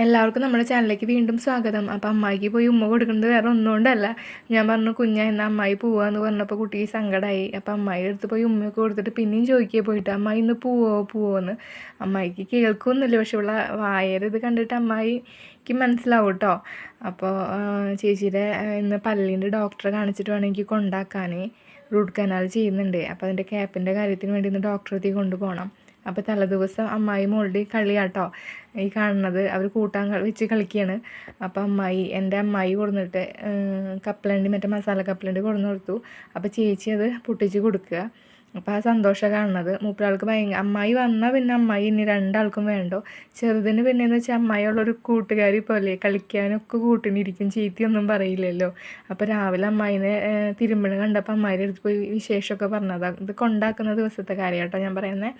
എല്ലാവർക്കും നമ്മുടെ ചാനലിലേക്ക് വീണ്ടും സ്വാഗതം. അപ്പോൾ അമ്മായിക്ക് പോയി ഉമ്മ കൊടുക്കുന്നത് വേറെ ഒന്നുകൊണ്ടല്ല. ഞാൻ പറഞ്ഞു കുഞ്ഞാ എന്നാൽ അമ്മായി പോവാന്ന് പറഞ്ഞപ്പോൾ കുട്ടിക്ക് സങ്കടമായി. അപ്പോൾ അമ്മായി അടുത്ത് പോയി ഉമ്മയൊക്കെ കൊടുത്തിട്ട് പിന്നെയും ചോദിക്കുക പോയിട്ട് അമ്മായി ഇന്ന് പോവോന്ന്. അമ്മായിക്ക് കേൾക്കുന്നില്ല, പക്ഷെ ഉള്ള വായര ഇത് കണ്ടിട്ട് അമ്മായിക്ക് മനസ്സിലാവും കേട്ടോ. അപ്പോൾ ചേച്ചിയുടെ ഇന്ന് പല്ലിൻ്റെ ഡോക്ടറെ കാണിച്ചിട്ട് വേണം എനിക്ക് കൊണ്ടാക്കാൻ. റൂട്ട് കനാൽ ചെയ്യുന്നുണ്ട്. അപ്പോൾ അതിൻ്റെ ക്യാപ്പിൻ്റെ കാര്യത്തിന് വേണ്ടി ഇന്ന് ഡോക്ടറെ അടുത്തേക്ക് കൊണ്ടുപോകണം. അപ്പോൾ തലേദിവസം അമ്മായി മോളുടെ കളിയാട്ടോ ഈ കാണുന്നത്. അവർ കൂട്ടാൻ വെച്ച് കളിക്കുകയാണ്. അപ്പോൾ എൻ്റെ അമ്മായി കൊടുന്നിട്ട് കപ്പലണ്ടി, മറ്റേ മസാല കപ്പലണ്ടി കൊടുന്ന് കൊടുത്തു. അപ്പോൾ ചേച്ചി അത് പൊട്ടിച്ച് കൊടുക്കുക. അപ്പോൾ ആ സന്തോഷമാണ് കാണുന്നത്. മൂപ്പരാൾക്ക് അമ്മായി വന്നാൽ പിന്നെ അമ്മായി ഇനി രണ്ടാൾക്കും വേണ്ടോ. ചെറുതിന് പിന്നെയെന്ന് വെച്ചാൽ അമ്മായിയുള്ളൊരു കൂട്ടുകാരി പോലെ കളിക്കാനൊക്കെ കൂട്ടിനിരിക്കും, ചീത്തയൊന്നും പറയില്ലല്ലോ. അപ്പോൾ രാവിലെ അമ്മായിനെ തിരുമ്പണ കണ്ടപ്പോൾ അമ്മായിയുടെ അടുത്ത് പോയി വിശേഷമൊക്കെ പറഞ്ഞതാണ്. ഇത് കൊണ്ടാക്കുന്ന ദിവസത്തെ കാര്യം കേട്ടോ ഞാൻ പറയുന്നത്.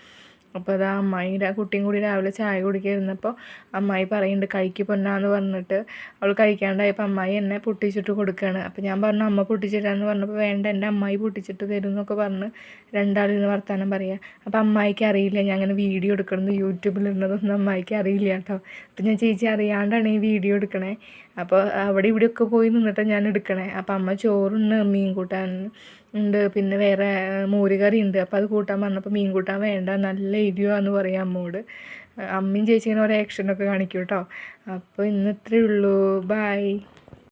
അപ്പോൾ അത് അമ്മായി കുട്ടിയും കൂടി രാവിലെ ചായ കുടിക്കാതിരുന്നപ്പോൾ അമ്മായി പറയുന്നുണ്ട് കഴിക്ക് പൊന്നാന്ന് പറഞ്ഞിട്ട്. അവൾ കഴിക്കാണ്ടായപ്പോൾ അമ്മായി എന്നെ പൊട്ടിച്ചിട്ട് കൊടുക്കുകയാണ്. അപ്പോൾ ഞാൻ പറഞ്ഞു അമ്മ പൊട്ടിച്ചിട്ടാന്ന് പറഞ്ഞപ്പോൾ വേണ്ട എൻ്റെ അമ്മായി പൊട്ടിച്ചിട്ട് തരും എന്നൊക്കെ പറഞ്ഞ് രണ്ടാളിന്ന് വർത്താനം പറയുക. അപ്പോൾ അമ്മായിക്ക് അറിയില്ല ഞാൻ അങ്ങനെ വീഡിയോ എടുക്കണമെന്ന്, യൂട്യൂബിലിടുന്നതൊന്നും അമ്മായിക്ക് അറിയില്ല കേട്ടോ. അപ്പോൾ ഞാൻ ചേച്ചി അറിയാണ്ടാണ് ഈ വീഡിയോ എടുക്കണേ. അപ്പോൾ അവിടെ ഇവിടെയൊക്കെ പോയി നിന്നിട്ട് ഞാൻ എടുക്കണേ. അപ്പോൾ അമ്മ ചോറുണ്ട്, മീൻ കൂട്ടാൻ ഉണ്ട്, പിന്നെ വേറെ മോരുകറി ഉണ്ട്. അപ്പോൾ അത് കൂട്ടാൻ പറഞ്ഞപ്പോൾ മീൻ കൂട്ടാൻ വേണ്ട നല്ല എരിവാന്ന് പറയാം അമ്മോട്. അമ്മയും ചേച്ചി ഇങ്ങനെ ഓരോ ആക്ഷനൊക്കെ കാണിക്കും കേട്ടോ. അപ്പോൾ ഇന്ന് ഇത്രയേ ഉള്ളൂ. ബൈ.